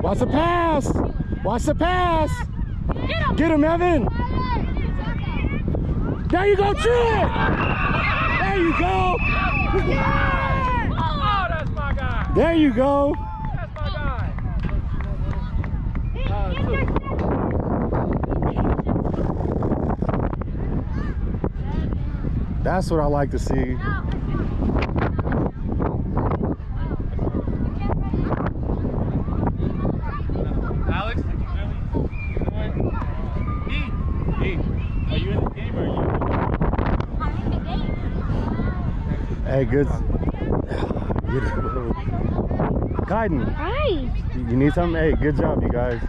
Watch the pass. Watch the pass. Get him, Evan. There you go, Trent. There you go. Oh, that's my guy. There you go. That's my guy. That's what I like to see. Alex? Hey, are you in the game or are you? I'm in the game. Hey, good. Kaiden, Right. you need something? Hey, good job, you guys.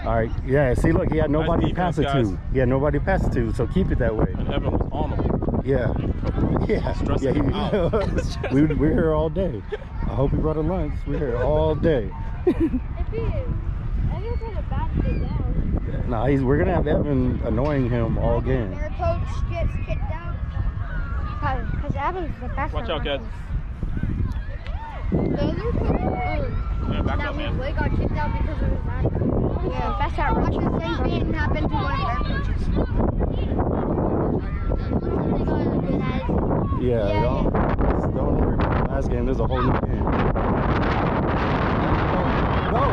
All right, yeah. See, look, he had nobody to pass it defense, to. guys. He had nobody to pass it to, so keep it that way. And Evan was on him. Yeah, yeah, Stressing him out. We're here all day. I hope he brought a lunch. We're here all day. If he is, Evan's had a bad day down. Nah, we're gonna have Evan annoying him all game. Their coach gets kicked out. Because Evan's the best. Watch out, guys. The other coach, Yeah, back that up, week, man. Blake got kicked out because of his dad. Yeah, best at watch the same thing happen to one of their coaches. Yeah, don't worry about the last game. There's a whole new game. Go!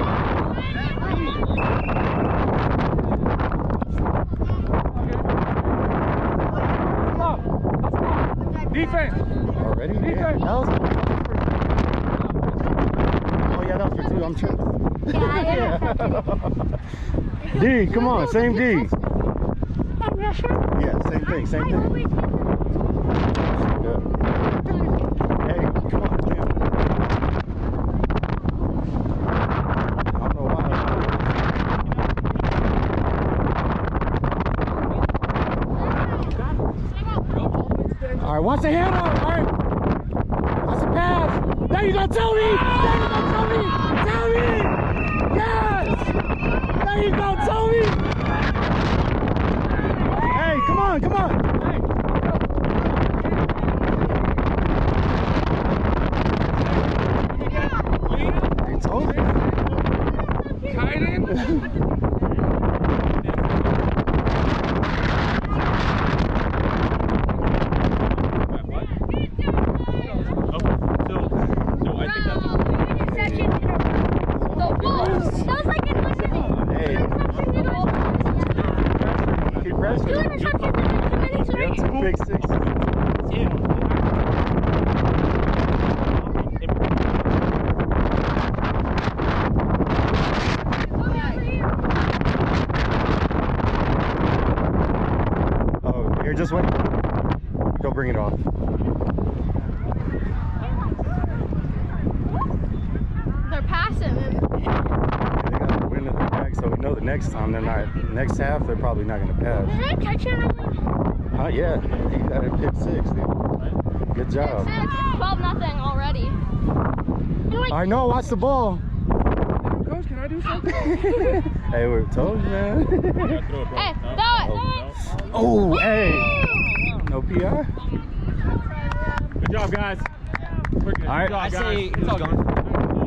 Defense. Already? Yeah. Defense. That was oh, yeah, that was for two. I'm tripping. D, come on, same D. Yeah, same thing, same thing. Good. Hey, come on, Clem. I don't know why. All right, watch the handle. All right. Watch the pass. There you go, Tony. There you go, Tony. Tony. Yes. There you go, Tony. Hey, come on, come on. Hey, Tony. Kaiden. Hey, keep pressing. Yep, 2 big sixes. Oh, here, just wait. Go bring it off. They're passing him. They got the wind at their back, so we know the next time they're not. Next half, they're probably not going to pass. Did I catch him? Yeah, he got a pick 6, dude. Good job. It's 12-0 already. I know, watch the ball. Coach, can I do something? Hey, we're told you, man. Hey, throw it. Oh, hey. No PR? Good job, guys. We're good. All right. Good job, I guys. say It's who's all going? good.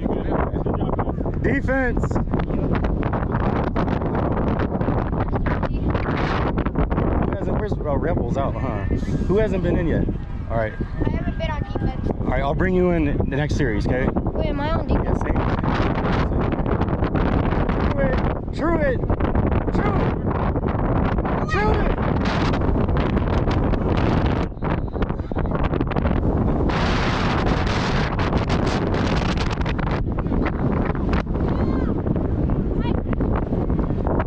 You good. Good job, guys. Defense. Where's Rebels out, huh? Who hasn't been in yet? All right. I haven't been on defense. All right, I'll bring you in the next series, okay? Wait, am I on defense? Yeah, same. True it. True it. True it.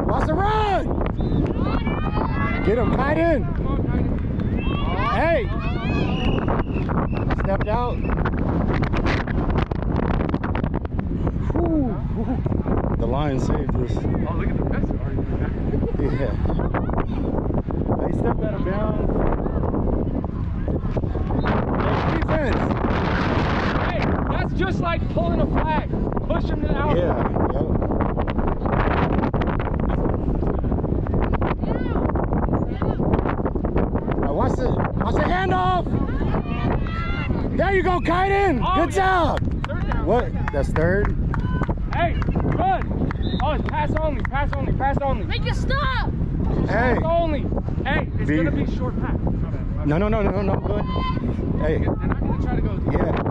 Watch the run. Get him, Kaiden. Hey. Stepped out. Whew. The Lions saved us. Oh, look at the best. Yeah. They stepped out of bounds. Hey, defense. Hey, that's just like pulling a flag. Push him to the outside. Yeah. Watch the handoff. There you go, Kaiden. Good job. Third down. What? That's third? Hey, good. Oh, it's pass only, pass only, pass only. Make it stop. Hey. Pass only. Hey, it's B. gonna be short pass. My bad, my bad. No, good. Hey, They're not gonna try to go. yeah.